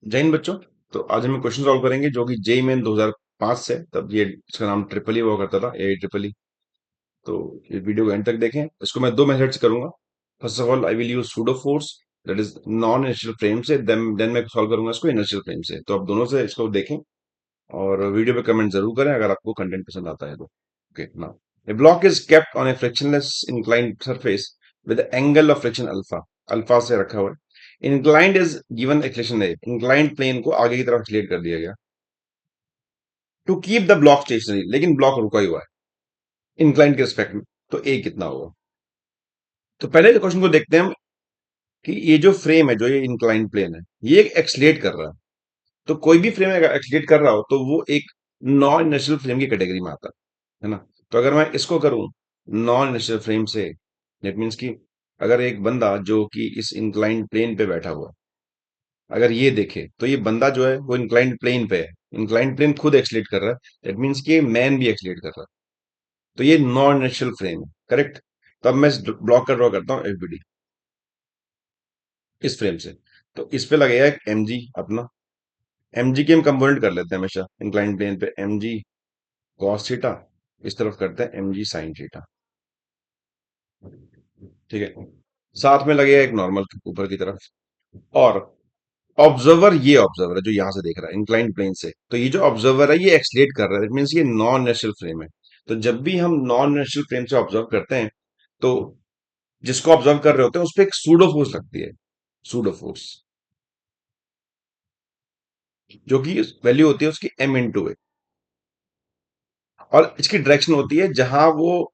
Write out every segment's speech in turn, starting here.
जय हिंद बच्चों। तो आज हम क्वेश्चन सॉल्व करेंगे जो कि जेई मेन 2005 से, तब ये इसका नाम ट्रिपल ई हुआ करता था, ए ट्रिपल ई। तो ये वीडियो को एंड तक देखें। इसको मैं दो मेथड से करूंगा। First of all I will use pseudo force, that is non inertial frame से, देन मैं सॉल्व करूंगा इसको इनर्शियल फ्रेम से। तो आप दोनों से इसको देखें और वीडियो पे कमेंट जरूर करें अगर आपको कंटेंट पसंद आता है तो। Okay, now a block is kept on a frictionless inclined surface with the angle of friction alpha, alpha से रखा हुआ है। inclined is given एक्सलेशन है, inclined plane को आगे की तरफ एक्सलेट कर दिया गया to keep the block stationary, लेकिन ब्लॉक रुका ही हुआ है इंक्लाइन के रिस्पेक्ट में। तो ए कितना होगा? तो पहले क्वेश्चन को देखते हैं हम कि ये जो फ्रेम है, जो ये इंक्लाइन प्लेन है, ये एक्सलेट कर रहा है। तो कोई भी फ्रेम अगर एक्सलेट कर रहा हो तो वो एक नॉन इनर्शियल फ्रेम की कैटेगरी में आता है ना। तो अगर मैं इसको करूं नॉन इनर्शियल फ्रेम से, दैट मीन्स कि अगर एक बंदा जो कि इस इंक्लाइन प्लेन पे बैठा हुआ, अगर ये देखे तो ये बंदा जो है वो इंक्लाइन प्लेन पे है। इंक्लाइन प्लेन खुद एक्सलेट कर रहा है, दैट मीन्स कि मैन भी एक्सलेट कर रहा है। तो ये नॉन इनर्शियल फ्रेम है, करेक्ट। तो अब मैं इस ब्लॉक का ड्रॉ करता हूँ एफबीडी इस फ्रेम से। तो इस पे लगेगा एक एम जी अपना। एम जी की हम कंपोनेंट कर लेते हैं हमेशा इंक्लाइन प्लेन पे, एम जी कॉस थीटा, इस तरफ करते हैं एम जी साइन थीटा। ठीक है, साथ में लगेगा एक नॉर्मल ऊपर की तरफ। और ऑब्जर्वर, ये ऑब्जर्वर है जो यहां से देख रहा है इंक्लाइन प्लेन से, तो ये जो ऑब्जर्वर है ये एक्सलेट कर रहा है, मीन ये नॉन इनर्शियल फ्रेम है। तो जब भी हम नॉन इनर्शियल फ्रेम से ऑब्जर्व करते हैं तो जिसको ऑब्जर्व कर रहे होते हैं उस पर एक सूडो फोर्स लगती है, सूडो फोर्स, जो कि वैल्यू होती है उसकी एम इंटू ए। और इसकी डायरेक्शन होती है जहां वो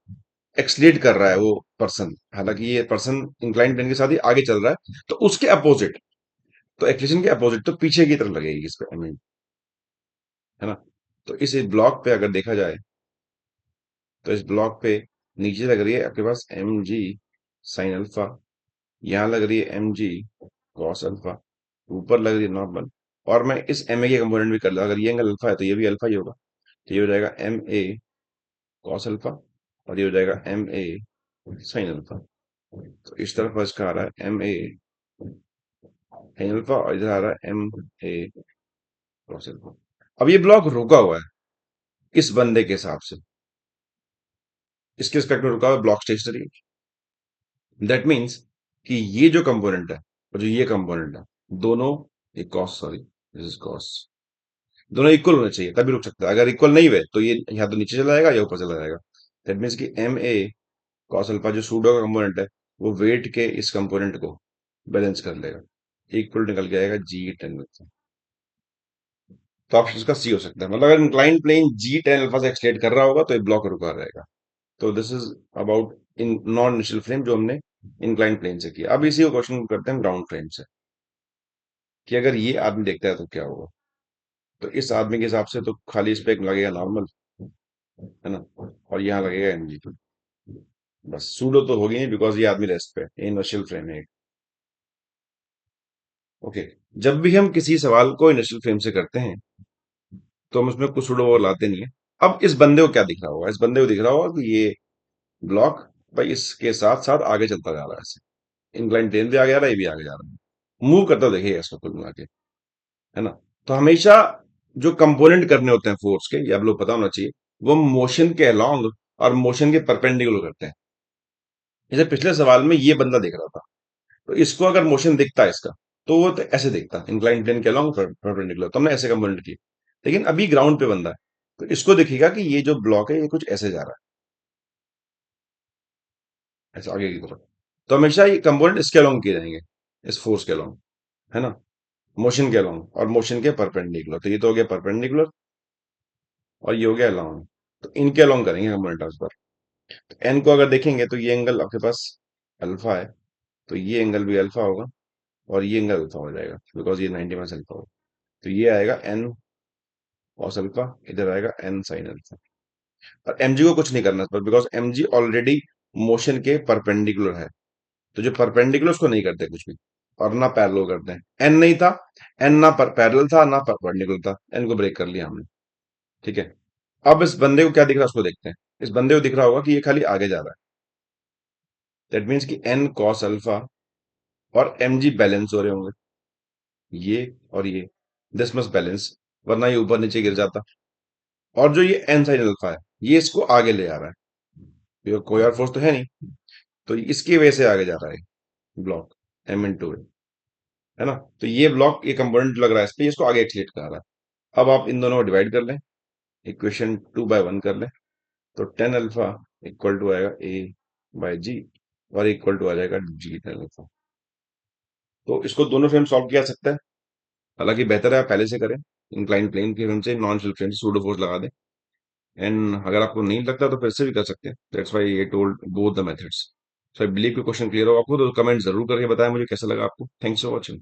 एक्सलेट कर रहा है वो पर्सन, हालांकि ये पर्सन इंक्लाइन प्लेन के साथ ही आगे चल रहा है, तो उसके अपोजिट, तो एक्सलेशन के अपोजिट, तो पीछे की तरफ लगेगी इस पे, I mean, है ना। तो इस ब्लॉक पे अगर देखा जाए तो इस ब्लॉक पे नीचे लग रही है आपके पास एम जी साइन अल्फा, यहाँ लग रही है एम जी कॉस अल्फा, ऊपर लग रही है नॉर्मल। और मैं इस एम ए के कंपोनेंट भी कर लूँ, अगर ये एंगल अल्फा है तो ये भी अल्फा ही होगा। तो ये हो जाएगा एम ए कॉस अल्फा, और ये हो जाएगा एम ए साइन अल्फा। तो इस तरफ इसका आ रहा है एम ए साइन अल्फा, और इधर आ रहा है एम ए कॉस अल्फा। अब ये ब्लॉक रुका हुआ है इस बंदे के हिसाब से, इसके रिस्पेक्ट में रुका हुआ है, ब्लॉक स्टेशनरी। दैट मीन्स कि ये जो कंपोनेंट है और जो ये कंपोनेंट है, दोनों, ये cos, sorry this is cos, दोनों इक्वल होने चाहिए तभी रुक सकता है। अगर इक्वल नहीं हुए तो ये या तो नीचे चला जाएगा या ऊपर चला जाएगा। दैट मीन्स कि एम ए कॉस अल्फा जो सूडो का कंपोनेंट है, वो वेट के इस कंपोनेंट को बैलेंस कर लेगा, इक्वल निकल के आएगा जी टेन में। तो ऑप्शन इसका सी हो सकता है, मतलब अगर इंक्लाइन प्लेन जी टेन अल्फा से एक्सलेट कर रहा होगा तो ये ब्लॉक रुका रहेगा। तो this is about in non initial frame जो हमने इंक्लाइन प्लेन से किया। अब इसी को क्वेश्चन करते हैं ग्राउंड फ्रेम से, कि अगर ये आदमी देखता है तो क्या होगा। तो इस आदमी के हिसाब से तो खाली इस पे एक लगेगा नॉर्मल, है ना, और यहाँ लगेगा एमजी। बस सूडो तो होगी नहीं बिकॉज ये आदमी रेस्ट पे है, इनर्शियल फ्रेम है। ओके, जब भी हम किसी सवाल को इनर्शियल फ्रेम से करते हैं तो हम उसमें कुछ सूडो वो लाते नहीं है। अब इस बंदे को क्या दिख रहा होगा? इस बंदे को दिख रहा होगा कि ये ब्लॉक भाई इसके साथ साथ आगे चलता जा रहा है, ऐसे इंक्लाइन प्लेन भी आगे जा रहा है, ये भी आगे जा रहा है, मूव करता हुआ देखिएगा इसको कुल मिला के, है ना। तो हमेशा जो कंपोनेंट करने होते हैं फोर्स के, ये आप लोग पता होना चाहिए, वो मोशन के अलोंग और मोशन के परपेंडिकुलर करते हैं। जैसे पिछले सवाल में ये बंदा देख रहा था, तो इसको अगर मोशन दिखता है इसका, तो वो तो ऐसे दिखता इंक्लाइन प्लेन के अलोंग परपेंडिकुलर, तो हमने ऐसे कंपोनेंट किए। लेकिन अभी ग्राउंड पे बंदा है, तो इसको दिखेगा कि ये जो ब्लॉक है ये कुछ ऐसे जा रहा है, ऐसे आगे की तरफ। तो हमेशा ये कंपोनेंट इसके अलोंग किए जाएंगे, इस फोर्स के अलोंग, है ना, मोशन के अलोंग और मोशन के परपेंडिकुलर। तो ये तो हो गया परपेंडिकुलर और ये हो गया अलोंग, तो इनके अलोंग करेंगे कंपोनेंट इस बार। तो एन को अगर देखेंगे तो ये एंगल आपके पास अल्फा है, तो ये एंगल भी अल्फा होगा और ये एंगल अल्फा हो जाएगा बिकॉज ये 90 अल्फा होगा। तो ये आएगा एन कॉस अल्फा, इधर आएगा एन साइन अल्फा। और एमजी को कुछ नहीं करना इस पर बिकॉज एमजी ऑलरेडी मोशन के परपेंडिकुलर है। तो जो परपेंडिकुलर उसको नहीं करते कुछ भी, और ना पैरेलल करते हैं। एन नहीं था, एन ना पैरेलल था ना परपेंडिकुलर था, एन को ब्रेक कर लिया हमने। ठीक है, अब इस बंदे को क्या दिख रहा है उसको देखते हैं। इस बंदे को दिख रहा होगा कि ये खाली आगे जा रहा है, दैट मीन्स कि एन कॉस अल्फा और एम जी बैलेंस हो रहे होंगे, ये और ये। दिस मस्ट बैलेंस, वरना ये ऊपर नीचे गिर जाता। और जो ये एन साइन अल्फा है, ये इसको आगे ले आ रहा है, ये कोई और फोर्स तो है नहीं, तो इसकी वजह से आगे जा रहा है ब्लॉक एम इन टू, है ना। तो ये ब्लॉक, ये कंपोनेंट लग रहा है इस पे, इसको आगे एक्सलेट कर रहा है। अब आप इन दोनों को डिवाइड कर लें, इक्वेशन 2/1 कर लें, तो टेन अल्फा इक्वल टू आएगा A/G, और इक्वल टू आ जाएगा G टेन अल्फा। तो इसको दोनों से हम सॉल्व किया जा सकता है। हालांकि बेहतर है आप पहले से करें, इंक्लाइन प्लेन की हम से non self friend pseudo force लगा दें। एंड अगर आपको नहीं लगता तो फिर से भी कर सकते हैं, दैट्स व्हाई ये told both the methods. So I believe कि क्वेश्चन क्लियर होगा आपको, तो कमेंट जरूर करके बताएं मुझे कैसा लगा आपको। Thanks for watching.